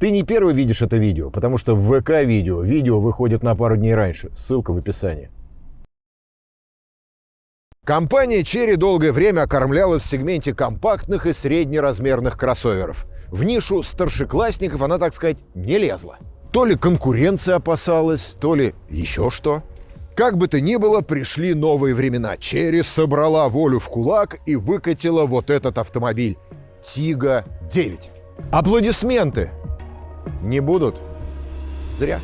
Ты не первый видишь это видео, потому что в ВК-видео видео выходит на пару дней раньше. Ссылка в описании. Компания Chery долгое время окормлялась в сегменте компактных и среднеразмерных кроссоверов. В нишу старшеклассников она, так сказать, не лезла. То ли конкуренция опасалась, то ли еще что. Как бы то ни было, пришли новые времена. Chery собрала волю в кулак и выкатила вот этот автомобиль. Tiggo 9. Аплодисменты не будут? Зря.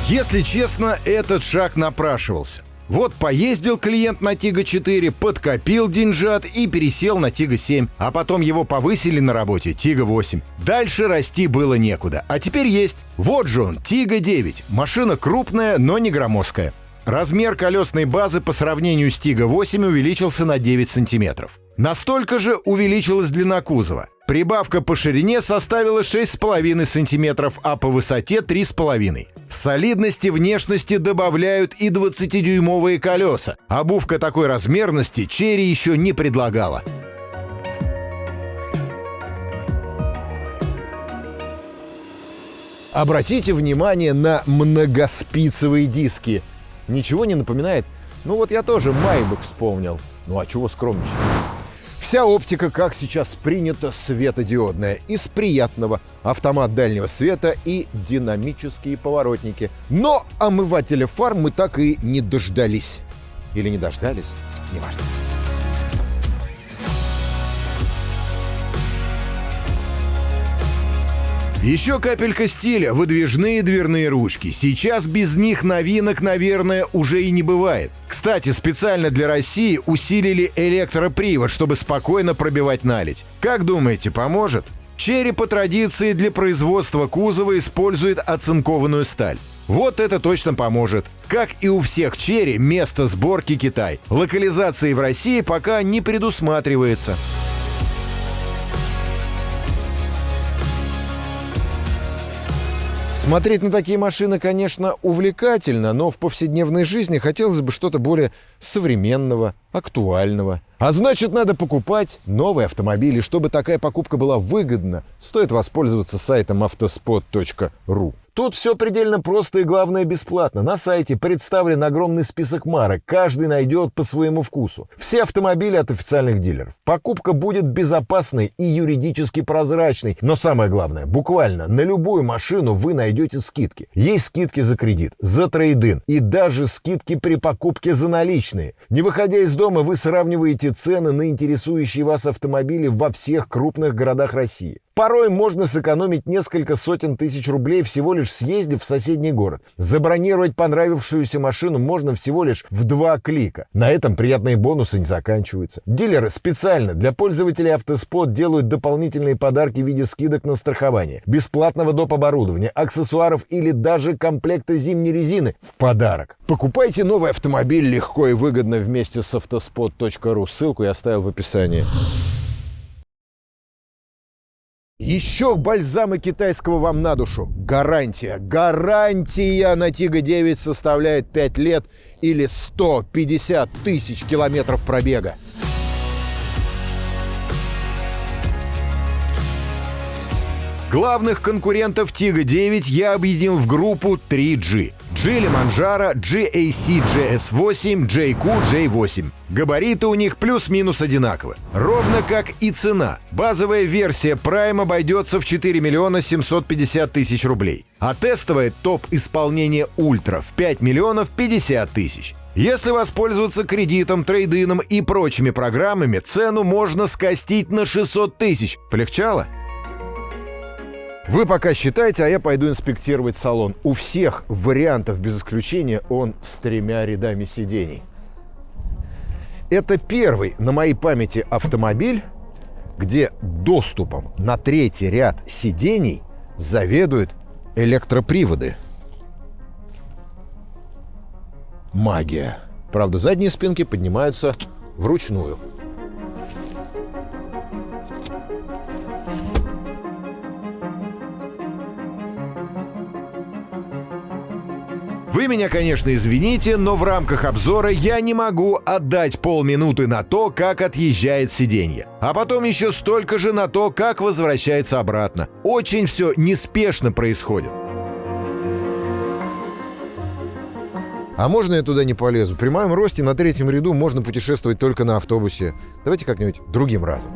Если честно, этот шаг напрашивался. Вот поездил клиент на Tiggo 4, подкопил деньжат и пересел на Tiggo 7, а потом его повысили на работе Tiggo 8. Дальше расти было некуда. А теперь есть. Вот же он, Tiggo 9. Машина крупная, но не громоздкая. Размер колесной базы по сравнению с Tiggo 8 увеличился на 9 сантиметров. Настолько же увеличилась длина кузова. Прибавка по ширине составила 6,5 сантиметров, а по высоте 3,5. Солидности внешности добавляют и 20-дюймовые колеса. Обувка такой размерности Chery еще не предлагала. Обратите внимание на многоспицевые диски. Ничего не напоминает? Ну вот я тоже Майбах вспомнил. Ну а чего скромничать? Вся оптика, как сейчас принято, светодиодная. Из приятного автомат дальнего света и динамические поворотники. Но омывателя фар мы так и не дождались. Или не дождались? Неважно. Еще капелька стиля — выдвижные дверные ручки. Сейчас без них новинок, наверное, уже и не бывает. Кстати, специально для России усилили электропривод, чтобы спокойно пробивать наледь. Как думаете, поможет? Chery по традиции для производства кузова использует оцинкованную сталь. Вот это точно поможет. Как и у всех Chery, место сборки Китай. Локализации в России пока не предусматривается. Смотреть на такие машины, конечно, увлекательно, но в повседневной жизни хотелось бы что-то более современного, актуального. А значит, надо покупать новые автомобили. Чтобы такая покупка была выгодна, стоит воспользоваться сайтом autospot.ru. Тут все предельно просто и, главное, бесплатно. На сайте представлен огромный список марок. Каждый найдет по своему вкусу. Все автомобили от официальных дилеров. Покупка будет безопасной и юридически прозрачной. Но самое главное, буквально на любую машину вы найдете скидки. Есть скидки за кредит, за трейд-ин и даже скидки при покупке за наличные. Не выходя из дома, вы сравниваете цены на интересующие вас автомобили во всех крупных городах России. Порой можно сэкономить несколько сотен тысяч рублей, всего лишь съездив в соседний город. Забронировать понравившуюся машину можно всего лишь в 2 клика. На этом приятные бонусы не заканчиваются. Дилеры специально для пользователей Автоспот делают дополнительные подарки в виде скидок на страхование, бесплатного доп. Оборудования, аксессуаров или даже комплекта зимней резины в подарок. Покупайте новый автомобиль легко и выгодно вместе с autospot.ru. Ссылку я оставил в описании. Еще бальзамы китайского вам на душу. Гарантия. Гарантия на Tiggo 9 составляет 5 лет или 150 тысяч километров пробега. Главных конкурентов Tiggo 9 я объединил в группу 3G. Geely Manjaro, GAC GS8, JQ J8. Габариты у них плюс-минус одинаковы. Ровно как и цена. Базовая версия Prime обойдется в 4 миллиона 750 тысяч рублей. А тестовая топ-исполнение Ультра в 5 миллионов 50 тысяч. Если воспользоваться кредитом, трейд-ином и прочими программами, цену можно скостить на 600 тысяч. Полегчало? Вы пока считайте, а я пойду инспектировать салон. У всех вариантов, без исключения, он с 3 рядами сидений. Это первый на моей памяти автомобиль, где доступом на 3-й ряд сидений заведуют электроприводы. Магия. Правда, задние спинки поднимаются вручную. Вы меня, конечно, извините, но в рамках обзора я не могу отдать полминуты на то, как отъезжает сиденье. А потом еще столько же на то, как возвращается обратно. Очень все неспешно происходит. А можно я туда не полезу? При моем росте на 3-м ряду можно путешествовать только на автобусе. Давайте как-нибудь другим разом.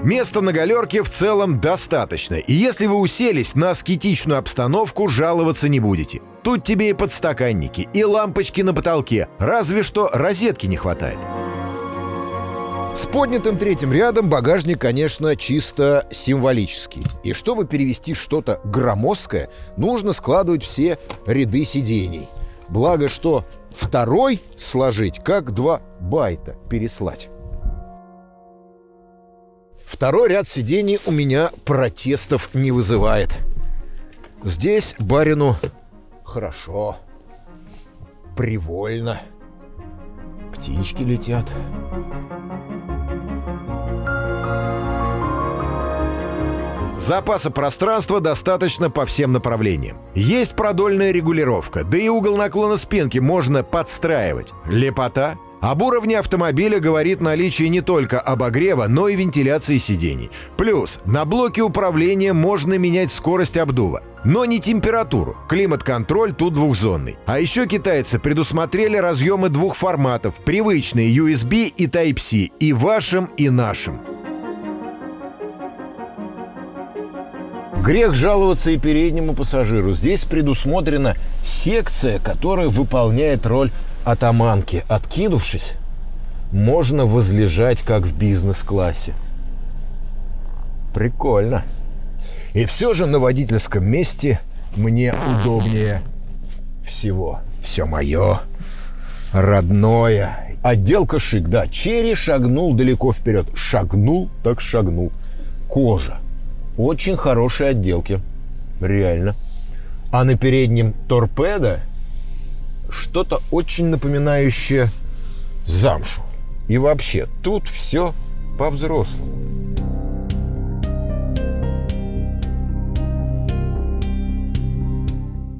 Места на галерке в целом достаточно, и если вы уселись на аскетичную обстановку, жаловаться не будете. Тут тебе и подстаканники, и лампочки на потолке, разве что розетки не хватает. С поднятым 3-м рядом багажник, конечно, чисто символический. И чтобы перевести что-то громоздкое, нужно складывать все ряды сидений. Благо, что второй сложить, как 2 байта переслать. Второй ряд сидений у меня протестов не вызывает. Здесь барину хорошо, привольно. Птички летят. Запаса пространства достаточно по всем направлениям. Есть продольная регулировка, да и угол наклона спинки можно подстраивать. Лепота. Об уровне автомобиля говорит наличие не только обогрева, но и вентиляции сидений. Плюс на блоке управления можно менять скорость обдува. Но не температуру. Климат-контроль тут двухзонный. А еще китайцы предусмотрели разъемы двух форматов. Привычные USB и Type-C. И вашим, и нашим. Грех жаловаться и переднему пассажиру. Здесь предусмотрена секция, которая выполняет роль атаманки. Откинувшись, можно возлежать, как в бизнес-классе. Прикольно. И все же на водительском месте мне удобнее всего. Все мое родное. Отделка шик, да. Черри шагнул далеко вперед. Шагнул, так шагнул. Кожа. Очень хорошие отделки. Реально. А на переднем торпедо что-то очень напоминающее замшу. И вообще, тут все по-взрослому.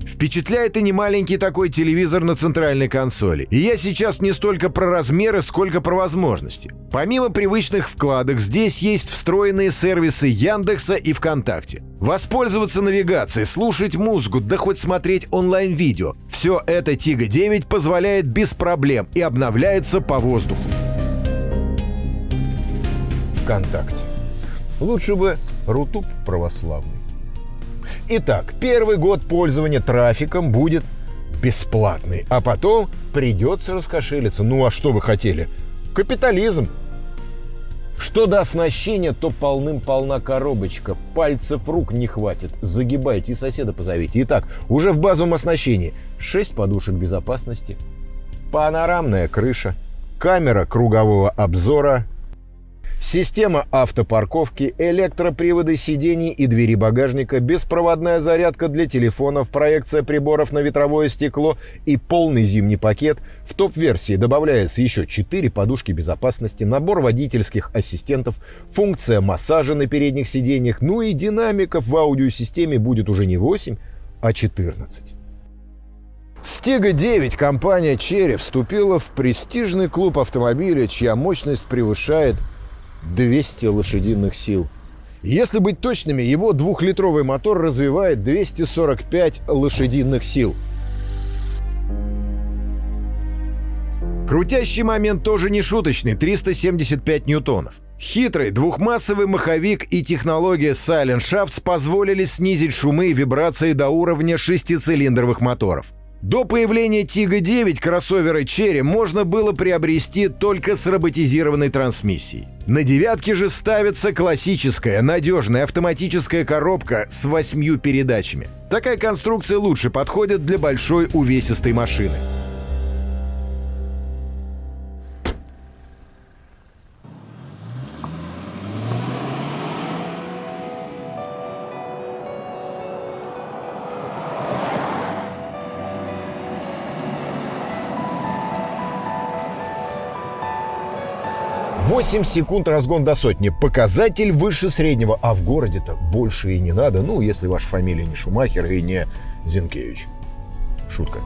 Впечатляет и немаленький такой телевизор на центральной консоли. И я сейчас не столько про размеры, сколько про возможности. Помимо привычных вкладок, здесь есть встроенные сервисы Яндекса и ВКонтакте. Воспользоваться навигацией, слушать музыку, да хоть смотреть онлайн-видео. Все это Тига 9 позволяет без проблем и обновляется по воздуху. ВКонтакте. Лучше бы Рутуб православный. Итак, первый год пользования трафиком будет бесплатный, а потом придется раскошелиться. Ну а что вы хотели? Капитализм. Что до оснащения, то полным-полна коробочка. Пальцев рук не хватит. Загибайте и соседа позовите. Итак, уже в базовом оснащении 6 подушек безопасности, панорамная крыша, камера кругового обзора, система автопарковки, электроприводы сидений и двери багажника, беспроводная зарядка для телефонов, проекция приборов на ветровое стекло и полный зимний пакет. В топ-версии добавляется еще 4 подушки безопасности, набор водительских ассистентов, функция массажа на передних сиденьях, ну и динамиков в аудиосистеме будет уже не 8, а 14. С Тига 9 компания Chery вступила в престижный клуб автомобиля, чья мощность превышает 200 лошадиных сил. Если быть точными, его 2-литровый мотор развивает 245 лошадиных сил. Крутящий момент тоже не шуточный – 375 ньютонов. Хитрый двухмассовый маховик и технология Silent Shafts позволили снизить шумы и вибрации до уровня шестицилиндровых моторов. До появления Тига 9 кроссовера Chery можно было приобрести только с роботизированной трансмиссией. На девятке же ставится классическая, надежная автоматическая коробка с 8 передачами. Такая конструкция лучше подходит для большой увесистой машины. 8 секунд разгон до сотни. Показатель выше среднего. А в городе-то больше и не надо. Ну, если ваша фамилия не Шумахер и не Зинкевич. Шутка.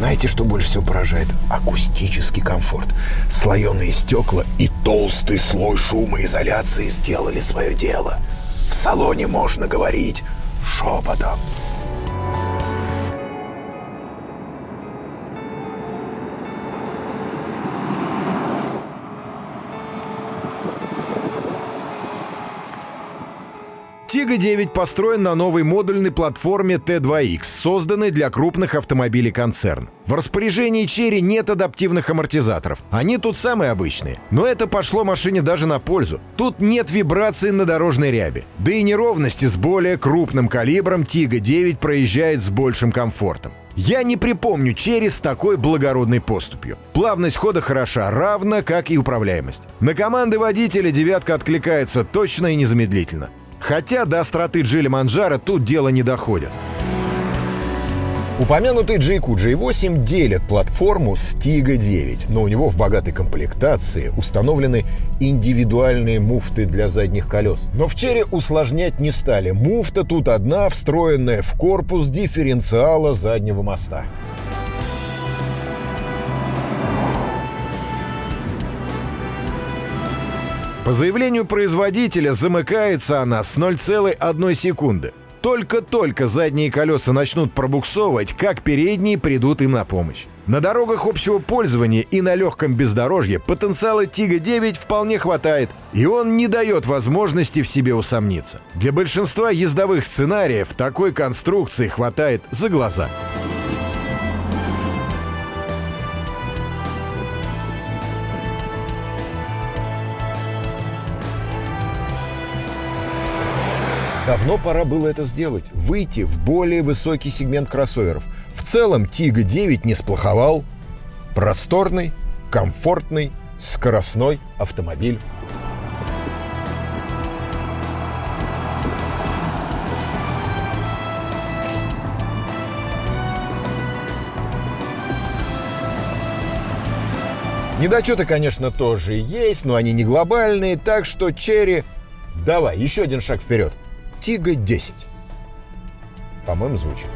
Знаете, что больше всего поражает? Акустический комфорт. Слоеные стекла и толстый слой шумоизоляции сделали свое дело. В салоне можно говорить шепотом. Тига 9 построен на новой модульной платформе T2X, созданной для крупных автомобилей концерна. В распоряжении Chery нет адаптивных амортизаторов. Они тут самые обычные. Но это пошло машине даже на пользу. Тут нет вибраций на дорожной ряби. Да и неровности с более крупным калибром Тига 9 проезжает с большим комфортом. Я не припомню Chery с такой благородной поступью. Плавность хода хороша, равно как и управляемость. На команды водителя девятка откликается точно и незамедлительно. Хотя до остроты Джили Манджаро тут дело не доходит. Упомянутый Джейку J8 делит платформу с Тига 9, но у него в богатой комплектации установлены индивидуальные муфты для задних колес. Но в Chery усложнять не стали. Муфта тут одна, встроенная в корпус дифференциала заднего моста. По заявлению производителя, замыкается она с 0,1 секунды. Только-только задние колеса начнут пробуксовывать, как передние придут им на помощь. На дорогах общего пользования и на легком бездорожье потенциала Тига 9 вполне хватает, и он не дает возможности в себе усомниться. Для большинства ездовых сценариев такой конструкции хватает за глаза. Давно пора было это сделать. Выйти в более высокий сегмент кроссоверов. В целом Тига 9 не сплоховал. Просторный, комфортный, скоростной автомобиль. Недочеты, конечно, тоже есть, но они не глобальные, так что Chery... Давай, еще один шаг вперед. Тига 10. По-моему, звучит.